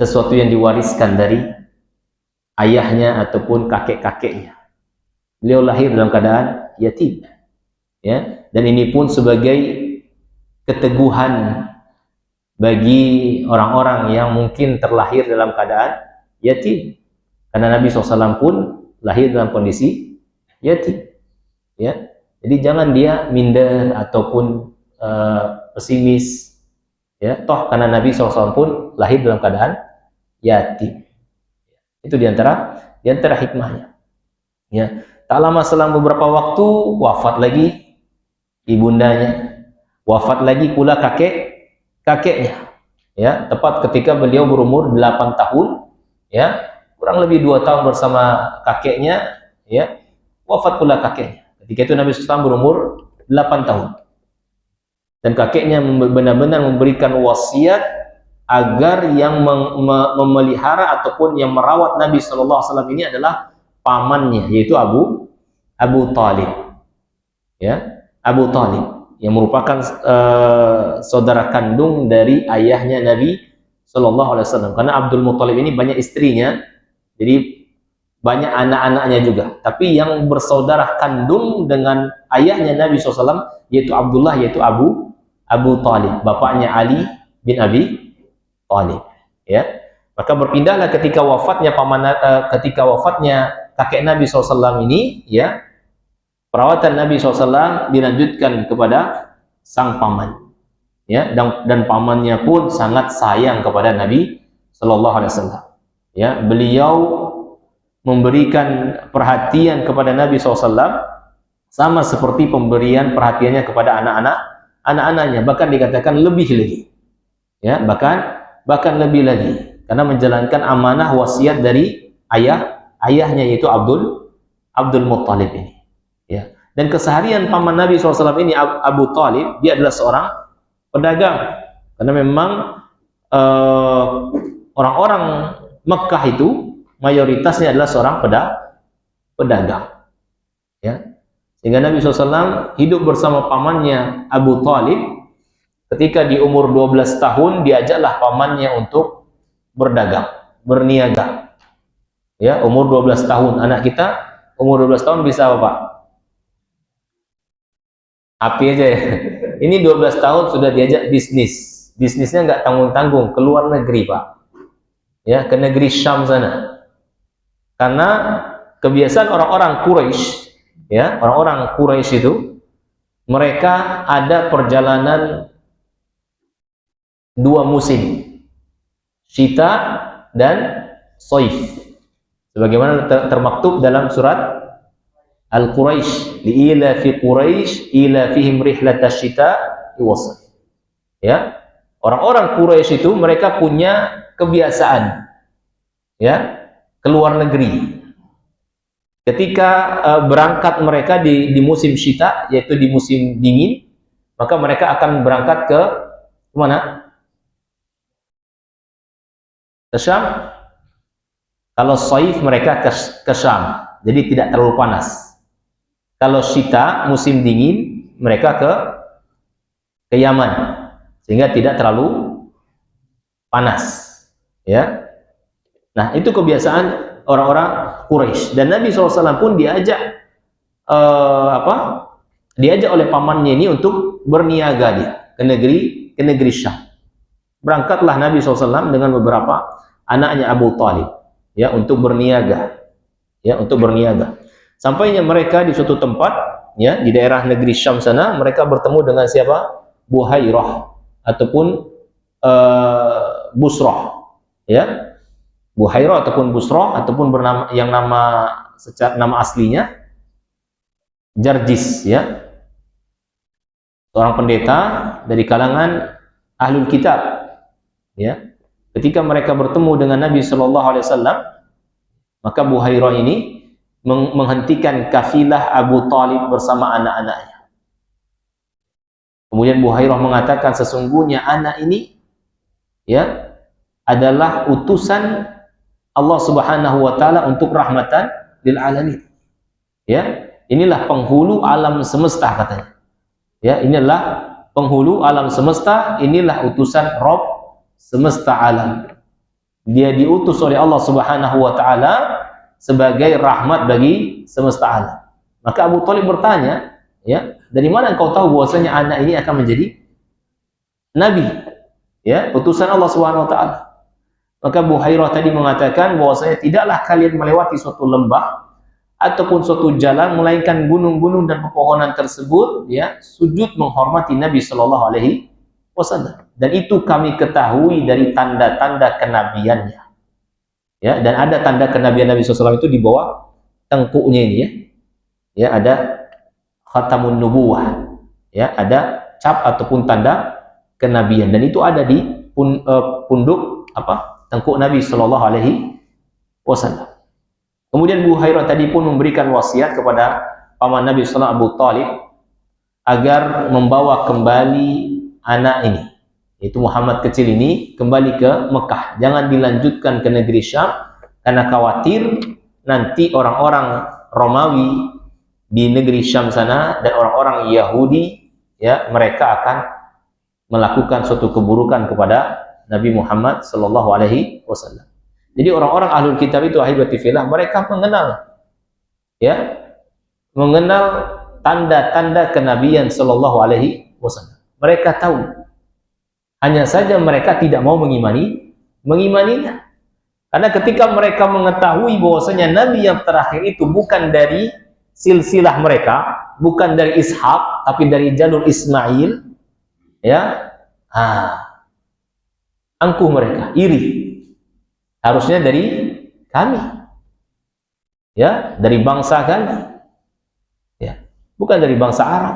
sesuatu yang diwariskan dari ayahnya ataupun kakek-kakeknya. Beliau lahir dalam keadaan yatim. Ya, dan ini pun sebagai keteguhan bagi orang-orang yang mungkin terlahir dalam keadaan yatim. Karena Nabi SAW pun lahir dalam kondisi yatim. Ya, jadi jangan dia minder ataupun pesimis. Ya, toh karena Nabi SAW pun lahir dalam keadaan yatim. Itu diantara hikmahnya. Ya, tak lama selang beberapa waktu wafat lagi ibundanya, wafat lagi pula kakeknya. Ya, tepat ketika beliau berumur 8 tahun, ya, kurang lebih 2 tahun bersama kakeknya, ya, wafat pula kakeknya. Ketika itu Nabi SAW berumur 8 tahun. Dan kakeknya benar-benar memberikan wasiat agar yang memelihara ataupun yang merawat Nabi SAW ini adalah pamannya, yaitu Abu Talib. Ya, Abu Talib yang merupakan saudara kandung dari ayahnya Nabi SAW. Karena Abdul Muttalib ini banyak istrinya, jadi banyak anak-anaknya juga. Tapi yang bersaudara kandung dengan ayahnya Nabi SAW yaitu Abdullah, yaitu Abu Talib, bapaknya Ali bin Abi Talib. Ya, maka berpindahlah ketika wafatnya kakek Nabi SAW ini, ya, perawatan Nabi SAW dilanjutkan kepada sang paman. Ya, dan pamannya pun sangat sayang kepada Nabi SAW. Ya, beliau memberikan perhatian kepada Nabi SAW sama seperti pemberian perhatiannya kepada anak-anaknya, bahkan dikatakan lebih lagi. Ya, bahkan lebih lagi, karena menjalankan amanah wasiat dari ayahnya yaitu Abdul Muttalib ini. Ya, dan keseharian paman Nabi SAW ini Abu Talib, dia adalah seorang pedagang, karena memang orang-orang Mekah itu mayoritasnya adalah seorang pedagang. Ya, sehingga Nabi SAW hidup bersama pamannya Abu Talib Ketika di umur 12 tahun diajaklah pamannya untuk berdagang, berniaga. Ya, umur 12 tahun. Anak kita umur 12 tahun bisa apa, Pak? Api aja ya. Ini 12 tahun sudah diajak bisnis. Bisnisnya nggak tanggung-tanggung, ke luar negeri, Pak. Ya, ke negeri Syam sana. Karena kebiasaan orang-orang Quraisy, ya, orang-orang Quraisy itu mereka ada perjalanan 2 musim, syita dan shaif. Sebagaimana termaktub dalam surat Al-Quraisy, li'ila fi Quraisy ila fihim rihlatash syita'i was-shaif. Ya, orang-orang Quraisy itu mereka punya kebiasaan, ya, ke luar negeri. Ketika berangkat mereka di musim syita, yaitu di musim dingin, maka mereka akan berangkat ke mana? Ke Syam. Kalau shaif mereka ke Syam, jadi tidak terlalu panas. Kalau syita, musim dingin, mereka ke Yaman, sehingga tidak terlalu panas. Ya, nah itu kebiasaan orang-orang Quraisy, dan Nabi SAW pun diajak diajak oleh pamannya ini untuk berniaga dia ke negeri Syam. Berangkatlah Nabi SAW dengan beberapa anaknya Abu Talib, ya, untuk berniaga, ya, untuk berniaga. Sampainya mereka di suatu tempat, ya, di daerah negeri Syam sana, mereka bertemu dengan siapa? Buhairah ataupun Busrah, ya, Buhairah ataupun Busrah, ataupun bernama yang secara nama aslinya Jarjis, ya, seorang pendeta dari kalangan Ahlul Kitab, ya. Ketika mereka bertemu dengan Nabi Shallallahu Alaihi Wasallam, maka Buhairah ini menghentikan kafilah Abu Talib bersama anak-anaknya. Kemudian Buhairah mengatakan, sesungguhnya anak ini, ya, adalah utusan Allah Subhanahu wa taala untuk rahmatan lil alamin. Ya, inilah penghulu alam semesta katanya. Ya, inilah penghulu alam semesta, inilah utusan Rabb semesta alam. Dia diutus oleh Allah Subhanahu wa taala sebagai rahmat bagi semesta alam. Maka Abu Talib bertanya, ya, dari mana engkau tahu bahwasanya anak ini akan menjadi nabi, ya, utusan Allah Subhanahu wa taala? Maka Buhairah tadi mengatakan bahwasanya tidaklah kalian melewati suatu lembah ataupun suatu jalan melainkan gunung-gunung dan pepohonan tersebut, ya, sujud menghormati Nabi Shallallahu Alaihi Wasallam. Dan itu kami ketahui dari tanda-tanda kenabiannya. Ya, dan ada tanda kenabian Nabi SAW itu di bawah tengkuknya ini, ya. Ya, ada khatamun nubuwah, ya, ada cap ataupun tanda kenabian, dan itu ada di punduk tengkuk Nabi Shallallahu Alaihi Wasallam. Kemudian Buhairah tadi pun memberikan wasiat kepada paman Nabi SAW Abu Talib agar membawa kembali anak ini, yaitu Muhammad kecil ini, kembali ke Mekah, jangan dilanjutkan ke negeri Syam, karena khawatir nanti orang-orang Romawi di negeri Syam sana dan orang-orang Yahudi, ya, mereka akan melakukan suatu keburukan kepada Nabi Muhammad Sallallahu Alaihi Wasallam. Jadi orang-orang Ahlul Kitab itu, ahibati fillah, mereka mengenal, ya, mengenal tanda-tanda kenabian Sallallahu Alaihi Wasallam. Mereka tahu, hanya saja mereka tidak mau mengimaninya. Karena ketika mereka mengetahui bahwasanya Nabi yang terakhir itu bukan dari silsilah mereka, bukan dari Ishak, tapi dari jalur Ismail, ya, angkuh mereka, iri. Harusnya dari kami, ya, dari bangsa kami, ya, bukan dari bangsa Arab.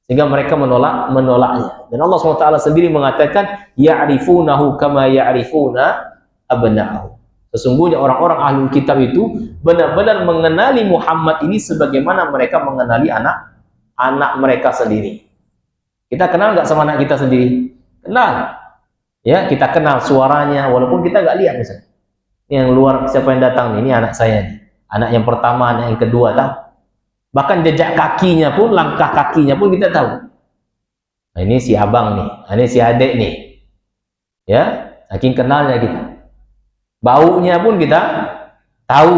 Sehingga mereka menolaknya. Dan Allah SWT sendiri mengatakan, ya'rifunahu kama ya'rifuna abna'ahu. Sesungguhnya orang-orang Ahlul Kitab itu benar-benar mengenali Muhammad ini sebagaimana mereka mengenali anak mereka sendiri. Kita kenal nggak sama anak kita sendiri? Kenal. Ya, kita kenal suaranya, walaupun kita nggak lihat misalnya. Yang luar, siapa yang datang nih? Ini anak saya nih. Anak yang pertama, anak yang kedua, tahu. Bahkan jejak kakinya pun, langkah kakinya pun kita tahu. Nah, ini si abang nih, ini si adik nih. Ya, saking kenalnya kita. Baunya pun kita tahu.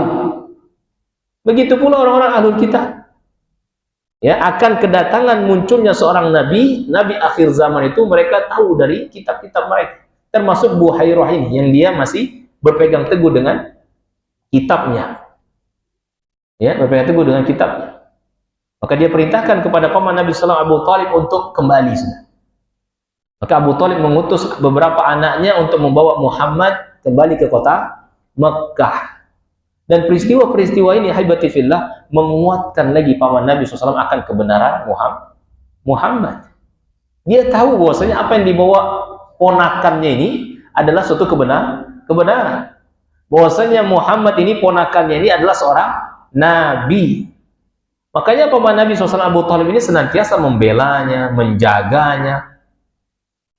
Begitu pula orang-orang ahlul kitab. Ya, akan kedatangan munculnya seorang nabi akhir zaman itu mereka tahu dari kitab-kitab mereka. Termasuk Buhairah ini yang dia masih berpegang teguh dengan kitabnya. Ya, berpegang teguh dengan kitabnya. Maka dia perintahkan kepada paman Nabi sallallahu alaihi wasallam Abu Talib untuk kembali sudah. Maka Abu Talib mengutus beberapa anaknya untuk membawa Muhammad kembali ke kota Mekkah. Dan peristiwa-peristiwa ini haibati fillah menguatkan lagi paman Nabi SAW akan kebenaran Muhammad. Dia tahu bahwasanya apa yang dibawa ponakannya ini adalah suatu kebenaran. Bahwasanya Muhammad ini ponakannya ini adalah seorang nabi. Makanya paman Nabi SAW Abu Talib ini senantiasa membelanya, menjaganya,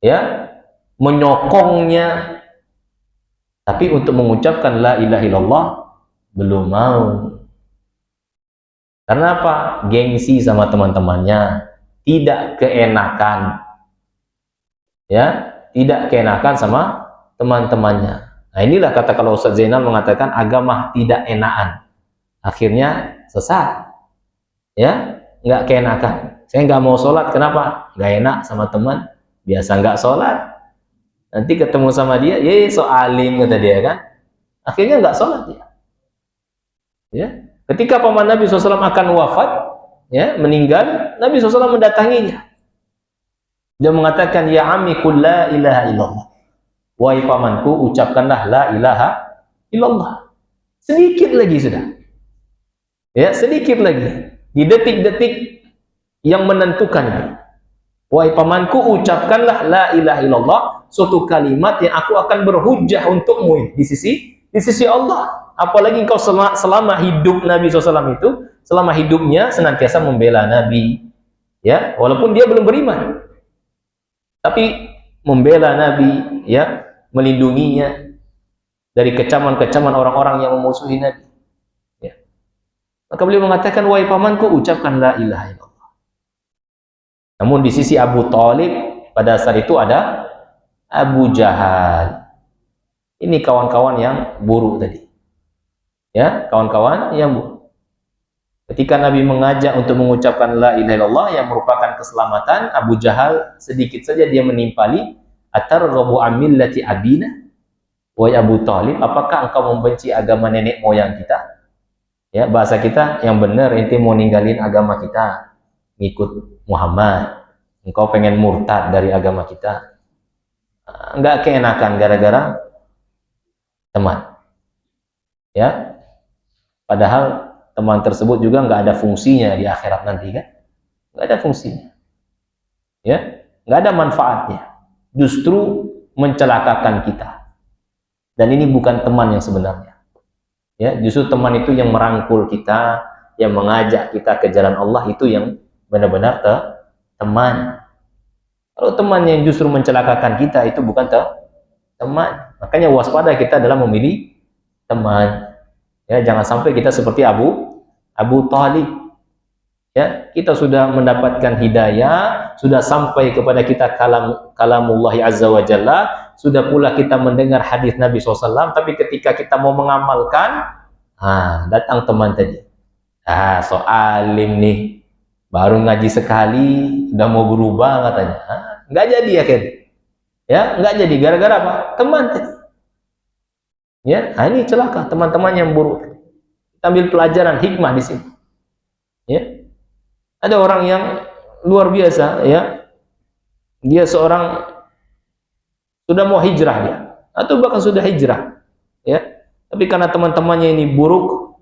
ya, menyokongnya. Tapi untuk mengucapkan la ilaha illallah belum mau. Karena apa? Gengsi sama teman-temannya, tidak keenakan. Ya, tidak keenakan sama teman-temannya. Nah, inilah kata kalau Ustaz Zainal mengatakan agama tidak enakan. Akhirnya sesat. Ya, nggak keenakan. Saya nggak mau sholat, kenapa? Nggak enak sama teman, biasa nggak sholat. Nanti ketemu sama dia, ye so alim kata dia kan. Akhirnya nggak sholat dia. Ya, ketika paman Nabi SAW akan wafat, ya, meninggal, Nabi SAW mendatanginya. Dia mengatakan, ya ammi qul la ilaha illallah. Wahai pamanku, ucapkanlah la ilaha illallah. Sedikit lagi sudah. Ya, sedikit lagi. Di detik-detik yang menentukan. Wahai pamanku, ucapkanlah la ilaha illallah, suatu kalimat yang aku akan berhujjah untukmu di sisi Allah. Apalagi engkau selama hidup Nabi SAW itu, selama hidupnya senantiasa membela Nabi, ya, walaupun dia belum beriman, tapi membela Nabi, ya, melindunginya dari kecaman-kecaman orang-orang yang memusuhi Nabi. Ya. Maka beliau mengatakan, wahai pamanku, ucapkan la ilaha illallah. Namun di sisi Abu Talib pada saat itu ada Abu Jahal. Ini kawan-kawan yang buruk tadi. Ya, kawan-kawan yang buruk. Ketika Nabi mengajak untuk mengucapkan la ilaha illallah yang merupakan keselamatan, Abu Jahal sedikit saja dia menimpali, atarghabu an millati abina? Wahai Abu Talib, apakah engkau membenci agama nenek moyang kita? Ya, bahasa kita yang benar, ente mau ninggalin agama kita, ngikut Muhammad. Engkau pengen murtad dari agama kita. Enggak keenakan gara-gara teman. Ya. Padahal teman tersebut juga nggak ada fungsinya di akhirat nanti kan, nggak ada fungsinya, ya, nggak ada manfaatnya, justru mencelakakan kita. Dan ini bukan teman yang sebenarnya, ya, justru teman itu yang merangkul kita, yang mengajak kita ke jalan Allah, itu yang benar-benar teman. Kalau teman yang justru mencelakakan kita itu bukan teman. Makanya waspada kita dalam memilih teman. Ya, jangan sampai kita seperti Abu Talib. Ya, kita sudah mendapatkan hidayah, sudah sampai kepada kita kalamullah azza wa jalla, sudah pula kita mendengar hadis Nabi SAW, tapi ketika kita mau mengamalkan, datang teman tadi. So alim nih, baru ngaji sekali, udah mau berubah katanya. Nggak jadi akhirnya. Ya, nggak jadi gara-gara apa? Teman tadi. Ya, ini celaka teman-teman yang buruk. Kita ambil pelajaran hikmah di sini. Ya, ada orang yang luar biasa, ya, dia seorang sudah mau hijrah dia, atau bahkan sudah hijrah, ya, tapi karena teman-temannya ini buruk,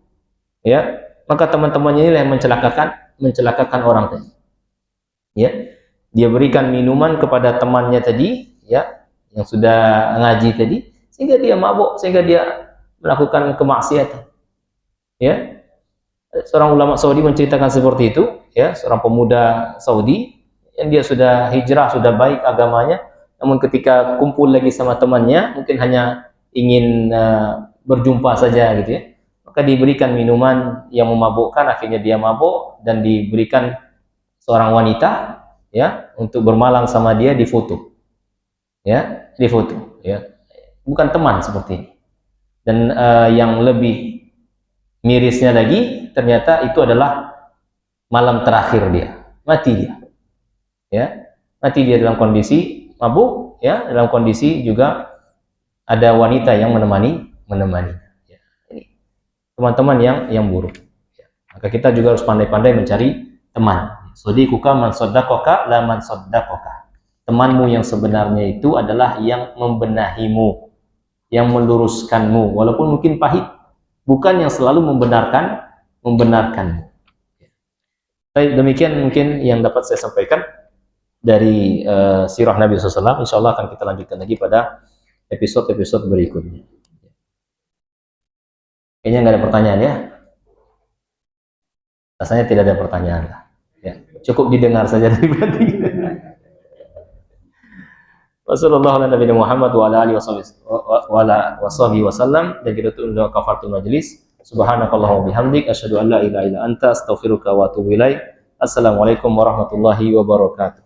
ya, maka teman-temannya ini yang mencelakakan orang tadi. Ya, dia berikan minuman kepada temannya tadi, ya, yang sudah ngaji tadi, sehingga dia mabuk, sehingga dia melakukan kemaksiatan. Ya, seorang ulama Saudi menceritakan seperti itu, ya, seorang pemuda Saudi yang dia sudah hijrah, sudah baik agamanya, namun ketika kumpul lagi sama temannya, mungkin hanya ingin berjumpa saja gitu, ya, maka diberikan minuman yang memabukkan, akhirnya dia mabuk, dan diberikan seorang wanita, ya, untuk bermalam sama dia difoto. Ya, difoto, ya. Bukan teman seperti ini. Dan yang lebih mirisnya lagi, ternyata itu adalah malam terakhir dia. Mati dia. Ya, mati dia dalam kondisi mabuk, ya, dalam kondisi juga ada wanita yang menemani. Ya, ini teman-teman yang buruk. Ya. Maka kita juga harus pandai-pandai mencari teman. Sadiquka man saddaqaka la man saddaqaka. Temanmu yang sebenarnya itu adalah yang membenahimu, yang meluruskanmu, walaupun mungkin pahit, bukan yang selalu membenarkanmu. Baik, demikian mungkin yang dapat saya sampaikan dari sirah Nabi SAW. Insya Allah akan kita lanjutkan lagi pada episode-episode berikutnya. Kayaknya nggak ada pertanyaan ya? Rasanya tidak ada pertanyaan lah. Ya, cukup didengar saja dari berarti. Wassalamualaikum warahmatullahi wabarakatuh. Dan kita tutup dengan kafaratul majlis. Subhanakallahumma bihamdik asyhadu an la ilaha illa anta astaghfiruka wa atubu ilaik. Assalamualaikum warahmatullahi wabarakatuh.